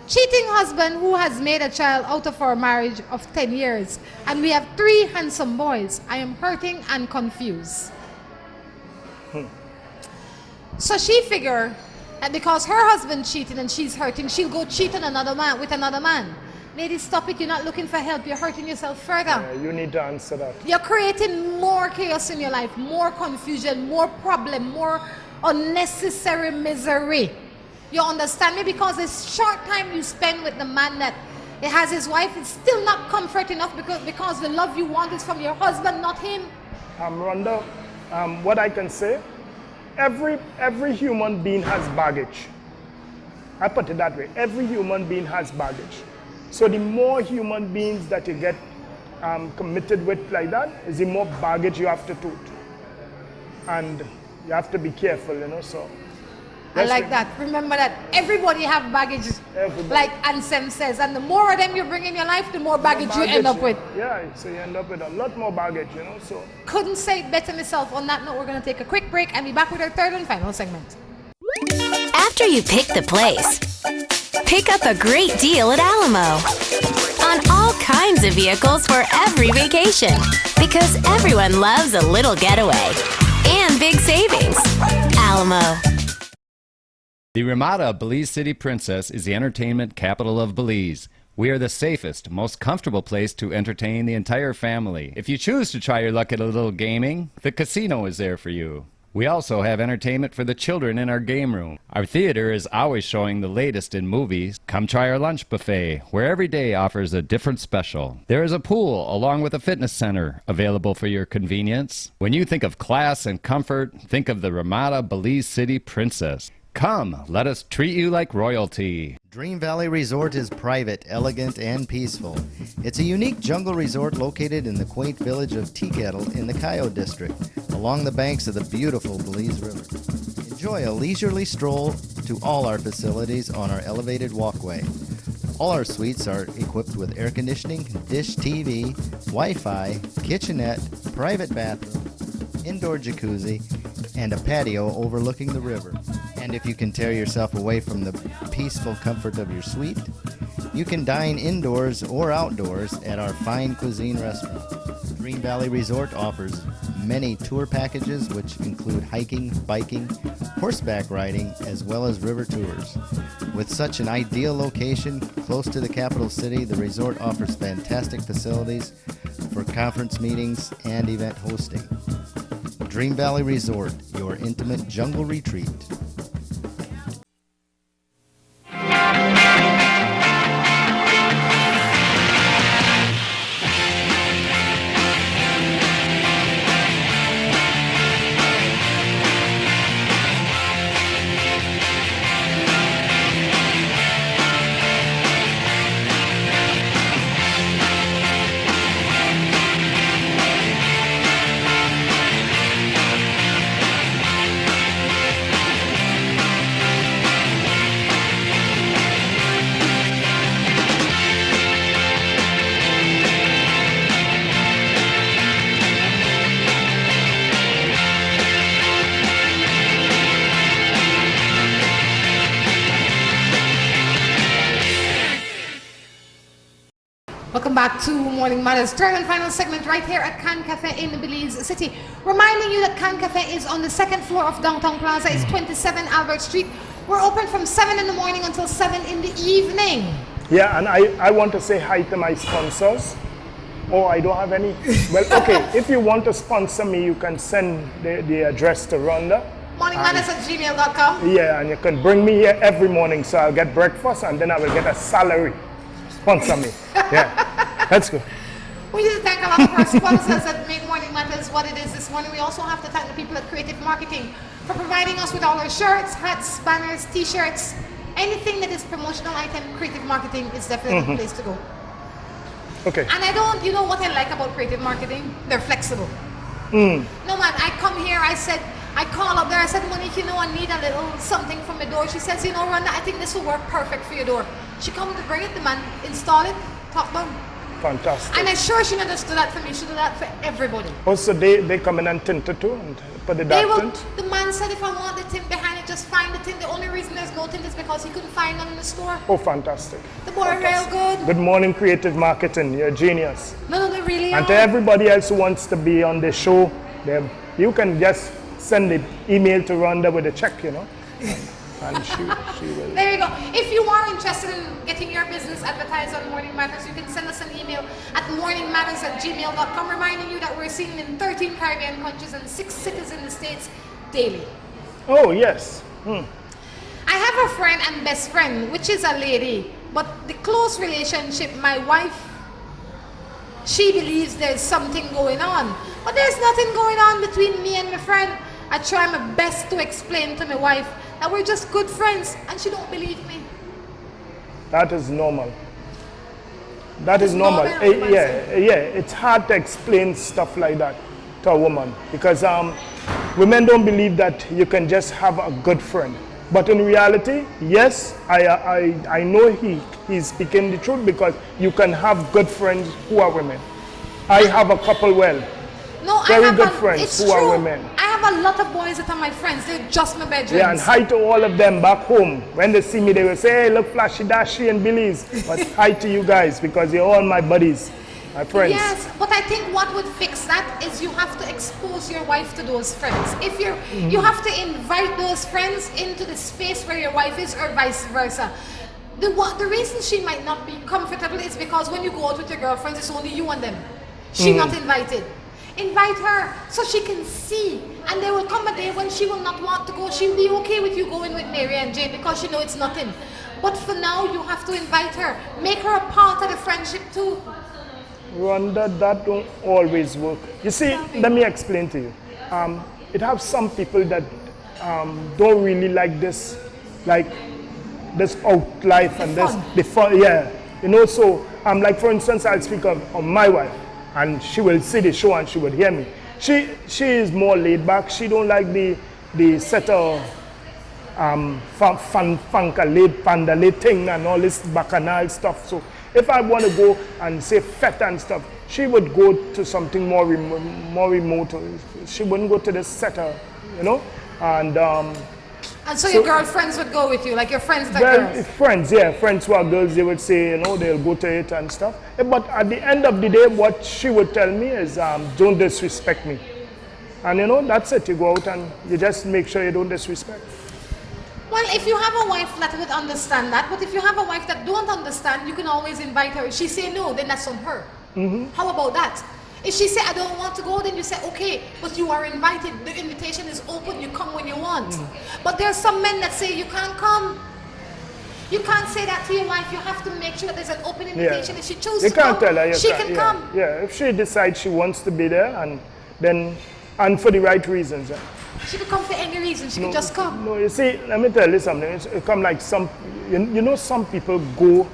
Cheating husband who has made a child out of our marriage of 10 years, and we have 3 handsome boys. I am hurting and confused. So she figure that because her husband cheated and she's hurting, she'll go cheat on another man with another man. Ladies, stop it. You're not looking for help. You're hurting yourself further. Yeah, you need to answer that. You're creating more chaos in your life, more confusion, more problem, more unnecessary misery. You understand me? Because this short time you spend with the man that he has his wife, it's still not comfort enough because the love you want is from your husband, not him. Rhonda, what I can say, every human being has baggage. I put it that way. Every human being has baggage. So the more human beings that you get committed with like that, is the more baggage you have to tote. And you have to be careful, you know, so. I like that. Remember that everybody have baggage, like Anselm says, and the more of them you bring in your life, the more baggage you end up with. Yeah, so you end up with a lot more baggage, you know, so. Couldn't say it better myself. On that note, we're going to take a quick break and be back with our third and final segment. After you pick the place, pick up a great deal at Alamo on all kinds of vehicles for every vacation, because everyone loves a little getaway and big savings. Alamo. The Ramada Belize City Princess is the entertainment capital of Belize. We are the safest, most comfortable place to entertain the entire family. If you choose to try your luck at a little gaming, the casino is there for you. We also have entertainment for the children in our game room. Our theater is always showing the latest in movies. Come try our lunch buffet, where every day offers a different special. There is a pool along with a fitness center available for your convenience. When you think of class and comfort, think of the Ramada Belize City Princess. Come, let us treat you like royalty. Dream Valley Resort is private, elegant, and peaceful. It's a unique jungle resort located in the quaint village of Tea Kettle in the Coyote District, along the banks of the beautiful Belize River. Enjoy a leisurely stroll to all our facilities on our elevated walkway. All our suites are equipped with air conditioning, dish TV, Wi-Fi, kitchenette, private bathroom, indoor jacuzzi, and a patio overlooking the river. And if you can tear yourself away from the peaceful comfort of your suite, you can dine indoors or outdoors at our fine cuisine restaurant. Dream Valley Resort offers many tour packages which include hiking, biking, horseback riding, as well as river tours. With such an ideal location close to the capital city, the resort offers fantastic facilities for conference meetings and event hosting. Dream Valley Resort, your intimate jungle retreat. Welcome back to Morning Matters, third and final segment right here at Can Café in Belize City. Reminding you that Can Café is on the second floor of Downtown Plaza. It's 27 Albert Street. We're open from 7 in the morning until 7 in the evening. Yeah, and I want to say hi to my sponsors. Oh, I don't have any. Well, okay, if you want to sponsor me, you can send the address to Rhonda. Morningmatters@gmail.com. Yeah, and you can bring me here every morning, so I'll get breakfast and then I will get a salary. Sponsor me. Yeah, that's good. We need to thank a lot of our sponsors that make Morning Matters what it is this morning. We also have to thank the people at Creative Marketing for providing us with all our shirts, hats, banners, t-shirts, anything that is promotional item, creative marketing is definitely the place to go. Okay. And I don't, you know what I like about creative marketing? They're flexible. Mm. No man, I come here, I call up there, I said, Monique, you know, I need a little something from the door. She says, you know, Rhonda, I think this will work perfect for your door. She come to bring it, the man install it, top down. Fantastic. And I'm sure she not just do that for me, she do that for everybody. Also, they come in and tint it too and put the They dark will, tint? the man said if I want the tint behind it, just find the tint. The only reason there's no tint is because he couldn't find none in the store. Oh, fantastic. The boy real good. Good morning, creative marketing. You're a genius. No, they really And are. to everybody else who wants to be on the show, you can just send the email to Rhonda with a check, you know. And she will. There you go. If you are interested in getting your business advertised on Morning Matters, you can send us an email at morningmatters@gmail.com, reminding you that we're seen in 13 Caribbean countries and 6 cities in the States daily. Oh, yes. I have a friend and best friend, which is a lady, but the close relationship, my wife, she believes there's something going on. But there's nothing going on between me and my friend. I try my best to explain to my wife that we're just good friends, and she don't believe me. That is normal. That is It's normal. normal, Yeah, it's hard to explain stuff like that to a woman because women don't believe that you can just have a good friend. But in reality, yes, I know he's speaking the truth because you can have good friends who are women. I have a couple, No, very I have good friends it's who are true. women. I have a lot of boys that are my friends. They're just my bedrooms. Yeah, and hi to all of them back home. When they see me, they will say, hey, look, Flashy Dashy and Belize. But hi to you guys because you're all my buddies, my friends. Yes, but I think what would fix that is you have to expose your wife to those friends. If you have to invite those friends into the space where your wife is, or vice versa. The reason she might not be comfortable is because when you go out with your girlfriends, it's only you and them. She's not invited. Invite her so she can see, and there will come a day when she will not want to go. She'll be okay with you going with Mary and Jane because she knows it's nothing. But for now, you have to invite her. Make her a part of the friendship too. Rhonda, that don't always work. You see, let me explain to you. It have some people that don't really like this out life and the fun. Yeah, you know. So like for instance, I'll speak of my wife, and she will see the show and she would hear me. She is more laid back. She don't like the set of laid panda thing and all this bacchanal stuff. So if I want to go and say fete and stuff, she would go to something more remote. She wouldn't go to the setter, you know. And so your girlfriends would go with you, like your friends that girls? Friends who are girls, they would say, you know, they'll go to it and stuff. But at the end of the day, what she would tell me is, don't disrespect me. And you know, that's it. You go out and you just make sure you don't disrespect. Well, if you have a wife that would understand that, but if you have a wife that don't understand, you can always invite her. If she say no, then that's on her. How about that? If she say, I don't want to go, then you say, okay, but you are invited. The invitation is open. You come when you want. But there are some men that say, you can't come. You can't say that to your wife. You have to make sure that there's an open invitation. If she chooses to come, tell her, she can come. Yeah, if she decides she wants to be there and for the right reasons. She could come for any reason. She could just come. No, you see, let me tell you something. It come like you know, some people go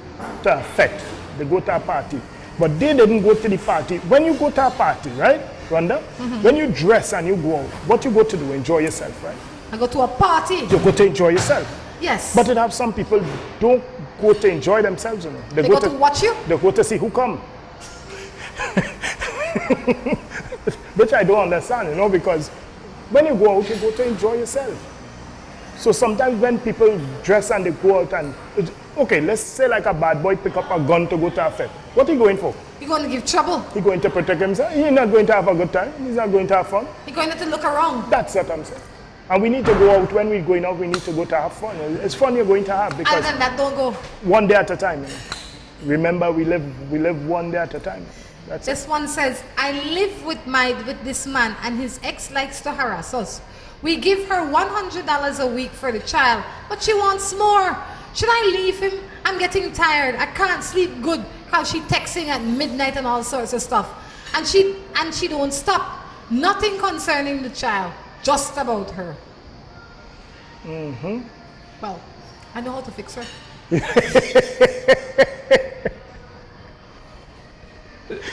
to a fete. They go to a party. But they didn't go to the party. When you go to a party, right, Rhonda? When you dress and you go out, what you go to do? Enjoy yourself, right? I go to a party. You go to enjoy yourself. Yes. But it have some people don't go to enjoy themselves, you know. They go to watch you? They go to see who come. Which I don't understand, you know, because when you go out, you go to enjoy yourself. So sometimes when people dress and they go out and, okay, let's say like a bad boy pick up a gun to go to a fete. What are you going for? You're going to give trouble. He's going to protect himself. He's not going to have a good time. He's not going to have fun. You're going to look around. That's what I'm saying. And we need to go out. When we're going out, we need to go to have fun. It's fun you're going to have because other than that, don't go. One day at a time. You know. Remember, we live one day at a time. That's this it. one says, I live with this man and his ex likes to harass us. We give her $100 a week for the child, but she wants more. Should I leave him? I'm getting tired. I can't sleep good because she's texting at midnight and all sorts of stuff. And she don't stop. Nothing concerning the child, just about her. Well, I know how to fix her.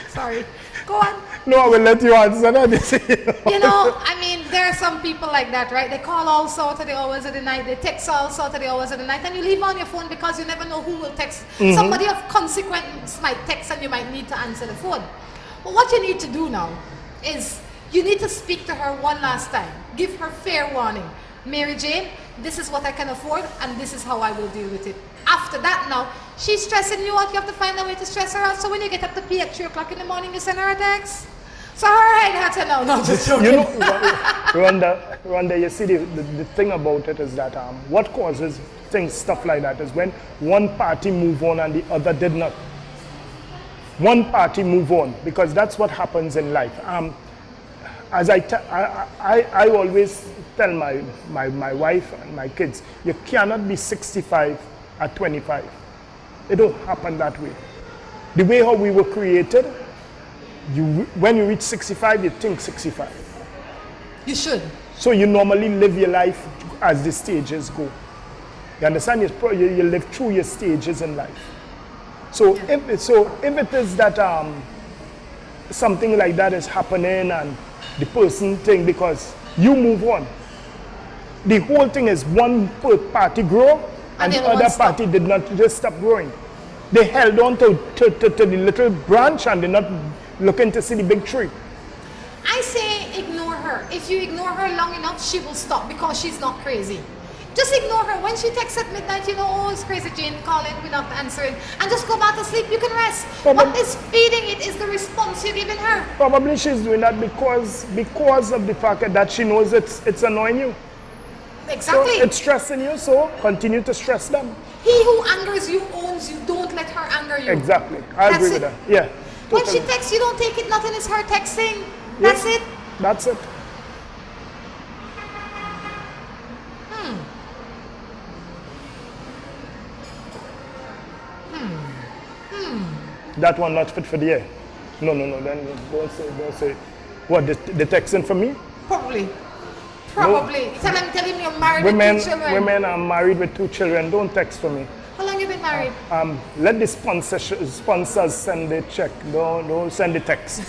Sorry. Go on. No, I will let you answer that. You know, I mean, there are some people like that, right? They call all sorts of the hours of the night. They text all sorts of the hours of the night. And you leave on your phone because you never know who will text. Somebody of consequence might text and you might need to answer the phone. But what you need to do now is you need to speak to her one last time. Give her fair warning. Mary Jane, this is what I can afford and this is how I will deal with it. After that now, she's stressing you out. You have to find a way to stress her out. So when you get up to pee at 3 o'clock in the morning, you send her a text. So her head had to know. No, just joking. You know, Rhonda, you see, the thing about it is that what causes stuff like that is when one party move on and the other did not. One party move on, because that's what happens in life. As I always tell my wife and my kids, you cannot be 65 at 25. It don't happen that way. The way how we were created, when you reach 65, you think 65. You should. So you normally live your life as the stages go. You understand? You live through your stages in life. So if it is that something like that is happening and the person thing, because you move on, the whole thing is one party grow and the other party did not just stop growing. They held on to the little branch and they're not looking to see the big tree. I say ignore her. If you ignore her long enough, she will stop because she's not crazy. Just ignore her. When she texts at midnight, you know, oh, it's crazy Jane calling, we're not answering. And just go back to sleep, you can rest. What is feeding it is the response you're giving her. Probably she's doing that because of the fact that she knows it's annoying you. Exactly. So it's stressing you, so continue to stress them. He who angers you owns you. Don't let her anger you. Exactly. I agree with that. Yeah. When she texts, you don't take it, nothing is her texting. That's it. That's it. That one not fit for the air. No. Then don't say. What, the texting for me? Probably. Tell him you're married with 2 children. Women are married with 2 children. Don't text for me. How long you been married? Let the sponsors send the check. Don't send the text.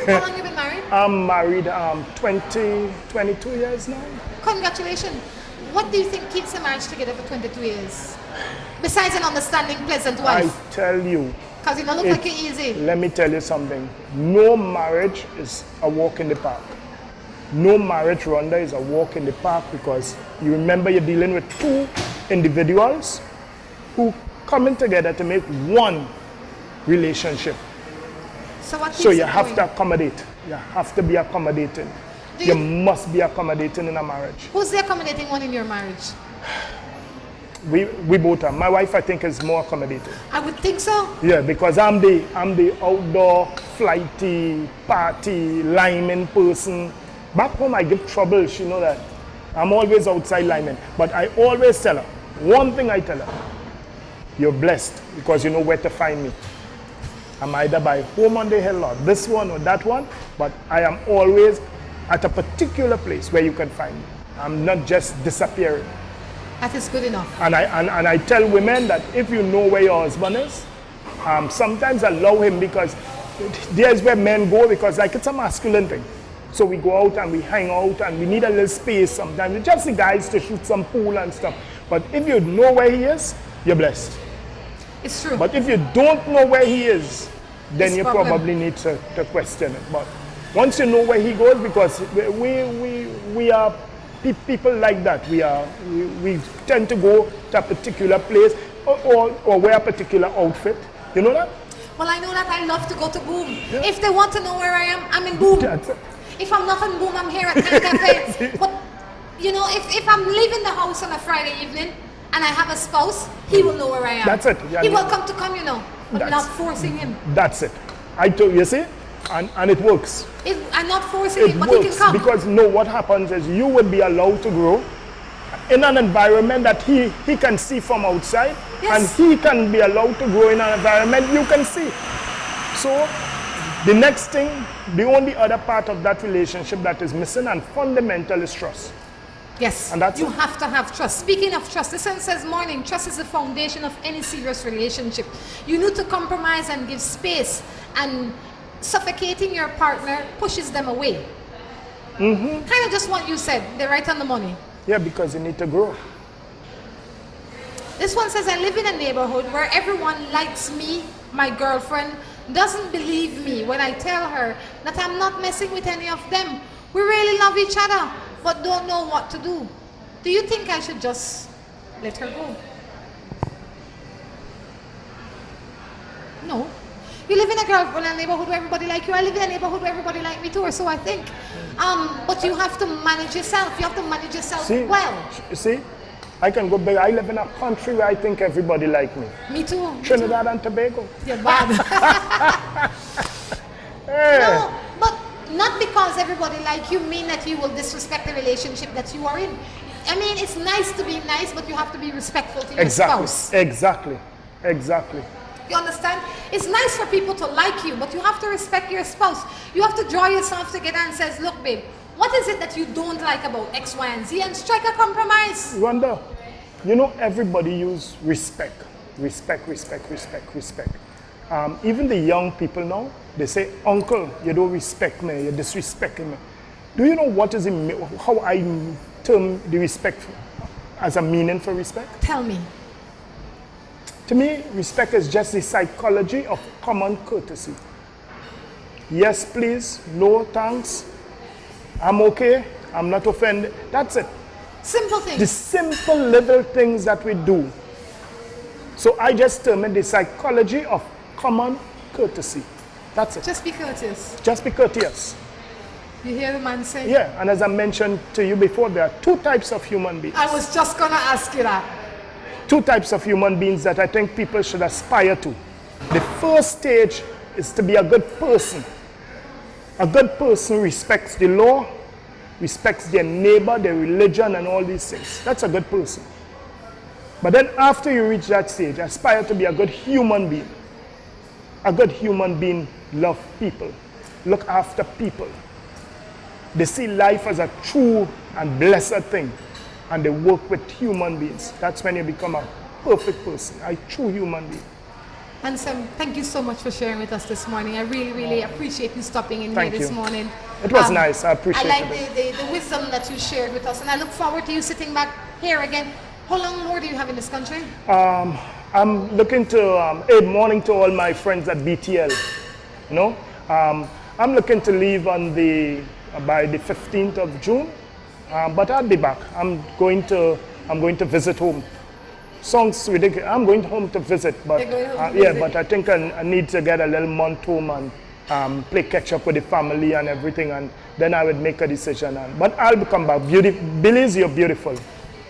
How long you been married? I'm married 22 years now. Congratulations. What do you think keeps a marriage together for 22 years? Besides an understanding, pleasant wife. I tell you. Because you don't look like you're easy. Let me tell you something. No marriage is a walk in the park. No marriage, Rhonda, is a walk in the park, because you remember you're dealing with 2 individuals who coming together to make one relationship. So you have to accommodate. You have to be accommodating. You must be accommodating in a marriage. Who's the accommodating one in your marriage? We both are. My wife, I think, is more accommodating. I would think so. Yeah, because I'm the outdoor, flighty, party, liming person. Back home, I give trouble. She know that. I'm always outside liming. But I always tell her, one thing I tell her, you're blessed because you know where to find me. I'm either by home on the hill or this one or that one, but I am always at a particular place where you can find me. I'm not just disappearing. That is good enough. And I tell women that if you know where your husband is, sometimes allow him, because there's where men go, because like it's a masculine thing. So we go out and we hang out and we need a little space sometimes. It's just the guys to shoot some pool and stuff. But if you know where he is, you're blessed. It's true. But if you don't know where he is, then you probably need to question it. But once you know where he goes, because we are people like that. We tend to go to a particular place or wear a particular outfit. You know that? Well, I know that. I love to go to Boom. Yeah. If they want to know where I am, I'm in Boom. If I'm not in Boom, I'm here at Can Café. But, you know, if I'm leaving the house on a Friday evening and I have a spouse, he will know where I am. That's it. Yeah, he's welcome to come, you know, but not forcing him. That's it. I told you, see? And it works. I'm not forcing him, but he can come. Because what happens is you would be allowed to grow in an environment that he can see from outside, and he can be allowed to grow in an environment you can see. So the next thing, the only other part of that relationship that is missing and fundamental is trust. Yes, And that's you it. have to have trust. Speaking of trust, this one says, morning, trust is the foundation of any serious relationship. You need to compromise and give space, and suffocating your partner pushes them away. Kind of just what you said, they're right on the money. Yeah, because you need to grow. This one says, I live in a neighborhood where everyone likes me. My girlfriend doesn't believe me when I tell her that I'm not messing with any of them. We really love each other, but don't know what to do. Do you think I should just let her go? No. You live in a neighborhood where everybody like you. I live in a neighborhood where everybody like me too, or so I think. But you have to manage yourself. You have to manage yourself well. See, I can go back. I live in a country where I think everybody like me. Me too. Trinidad and Tobago. You're bad. No, but not because everybody like you mean that you will disrespect the relationship that you are in. I mean, it's nice to be nice, but you have to be respectful to your spouse. Exactly. You understand? It's nice for people to like you, but you have to respect your spouse. You have to draw yourself together and says, look, babe, what is it that you don't like about X, Y, and Z, and strike a compromise. Rhonda, you know, everybody use respect. Even the young people now, they say, uncle, you don't respect me, you're disrespecting me. Do you know what is how I term the respect as a meaning for respect? Tell me. To me, respect is just the psychology of common courtesy. Yes, please. No, thanks. I'm okay. I'm not offended. That's it. Simple things. The simple little things that we do. So I just term it the psychology of common courtesy. That's it. Just be courteous. Just be courteous. You hear the man say? Yeah, and as I mentioned to you before, there are two types of human beings. I was just going to ask you that. Two types of human beings that I think people should aspire to. The first stage is to be a good person. A good person respects the law, respects their neighbor, their religion, and all these things. That's a good person. But then after you reach that stage, aspire to be a good human being. A good human being loves people, look after people. They see life as a true and blessed thing, and they work with human beings. That's when you become a perfect person, a true human being. Anselm, thank you so much for sharing with us this morning. I really appreciate you stopping in here this morning. It was nice. I appreciate it. I like the wisdom that you shared with us, and I look forward to you sitting back here again. How long more do you have in this country? I'm looking to, good morning to all my friends at BTL. You know, I'm looking to leave on by the 15th of June, but I'll be back. I'm going to visit home. Sounds ridiculous. I'm going home to visit, but yeah, but I think I need to get a little month home and play catch up with the family and everything, and then I would make a decision. But I'll come back. Belize, you're beautiful.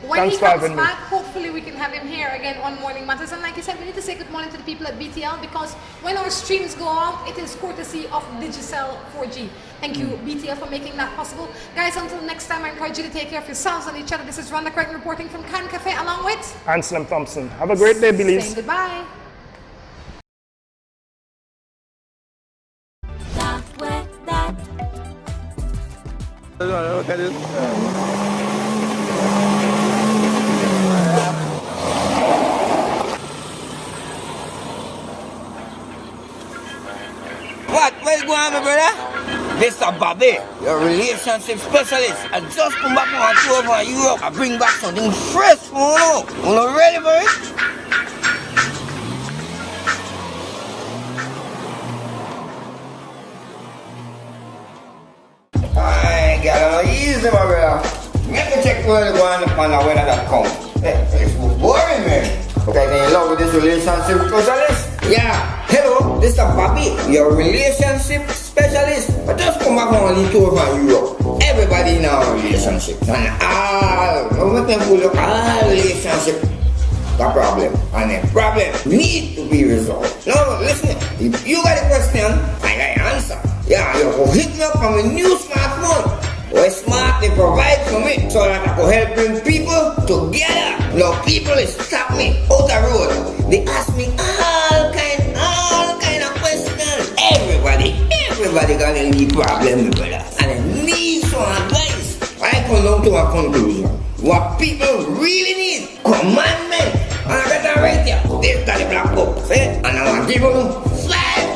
When Thanks he for comes having me. back, hopefully we can have him here again on Morning Matters. And like you said, we need to say good morning to the people at BTL, because when our streams go out, it is courtesy of Digicel 4G. Thank you, BTL, for making that possible. Guys, until next time, I encourage you to take care of yourselves and each other. This is Rhonda and Crichton reporting from Can Café, along with Anselm Thompson. Have a great day, Belize. saying goodbye. Look at this. What's going on, my brother? Mr. Bobby, your relationship specialist. I just come back from a tour from Europe. I bring back something fresh for you. You know, ready for it? Alright, girl, easy, my brother. Let me check where the one on the weather.com. It's boring, man. Okay, then you love with this relationship specialist? Yeah. Hello, Mr. Bobby, your relationship specialist. I just come back from a tour from Europe. Everybody in our relationship. And all relationship got problem. And the problem need to be resolved. Now, listen, if you got a question, I got an answer. Yeah, you go hit me up on my new smartphone. Well, smart they provide for me so that I can help bring people together. Now people stop me out the road. They ask me all kind of questions. Everybody got any problem, brother. And they need some advice. I come down to a conclusion. What people really need, commandment. And I got that right here. This is the black book. See? And I want to give you 5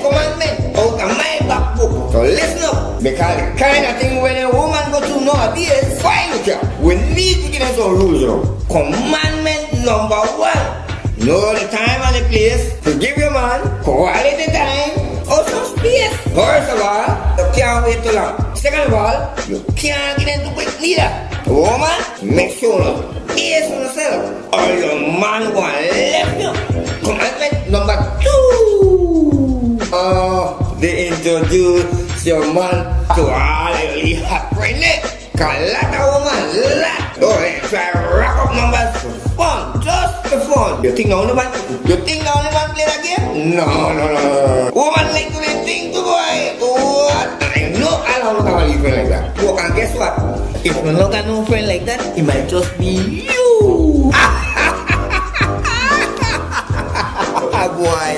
commandments out of my black book. So listen up. Because the kind of thing when a woman go to nowadays, why look here? We need to get some rules now. Commandment number 1. Know the time and the place to give your man quality time or some space. First of all, you can't wait too long. Second of all, you can't get into quick neither. Woman, make sure you ace on yourself or your man will left you. Commandment number 2. They introduce your man to all your hot friendly. Cause lot of woman, lot. Oh, they try to rack up numbers for fun, just for fun. You think the only man play that game? No. Woman like to think to boy. What? I know I don't have a friend like that. Oh, and guess what? If you not got no friend like that, it might just be you. Boy,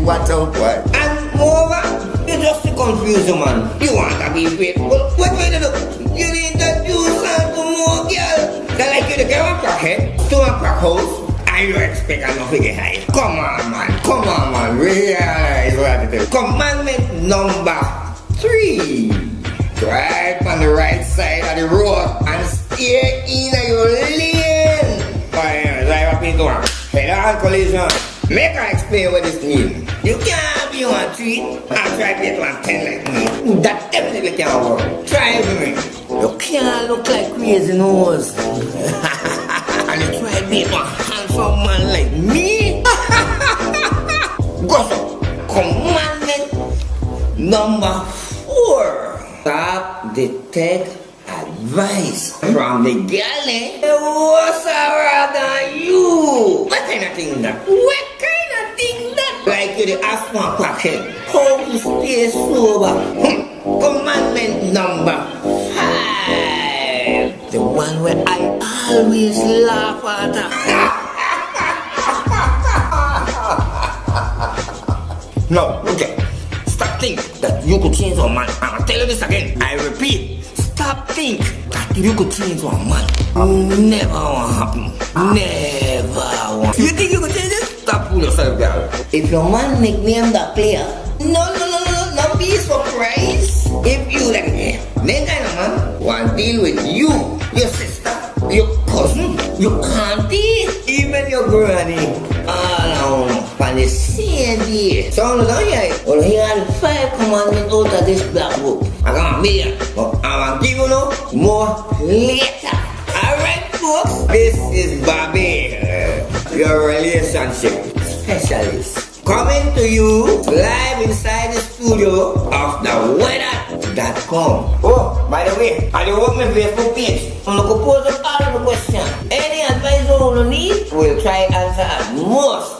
what up, boy? And moreover, you just to confuse you, man. You want to be faithful. What way to do? You introduce her to more girl. They like you to get a crackhead to a crack house. And you expect enough to get high. Come on, man. Realize what I tell you. Commandment number 3. Drive on the right side of the road and stay in your lane. Drive up into one. Head-on collision. Make her explain what this means. You can't be on 3 and try to get on 10 like me. That definitely can't work. Try it with me. You can't look like crazy nose. And you try to be a handsome man like me. Go. Commandment number 4. Stop the take advice from the galley. What's around than you? What kind of thing that? Like you the asthma packet. How to stay sober. Commandment number 5. The one where I always laugh at. No, okay. Stop think that you could change a man. I'll tell you this again. I repeat. Stop think that you could change a man. Never will happen. Never. You think you could change it? Stop fooling yourself, girl. If your man nickname that player, no, be surprised. If you like me, then kind of man want deal with you, your sister, your cousin, your auntie, even your granny. All on the same day. So now well, he had 5 commandments out of this black book. I got a million, but I will give you more later. Alright folks, this is Bobby, your relationship specialist, coming to you live inside the studio of theweather.com. Oh, by the way, I do work my Facebook page. I'm going to pose up all of the questions. Any advice you need, we'll try answer as most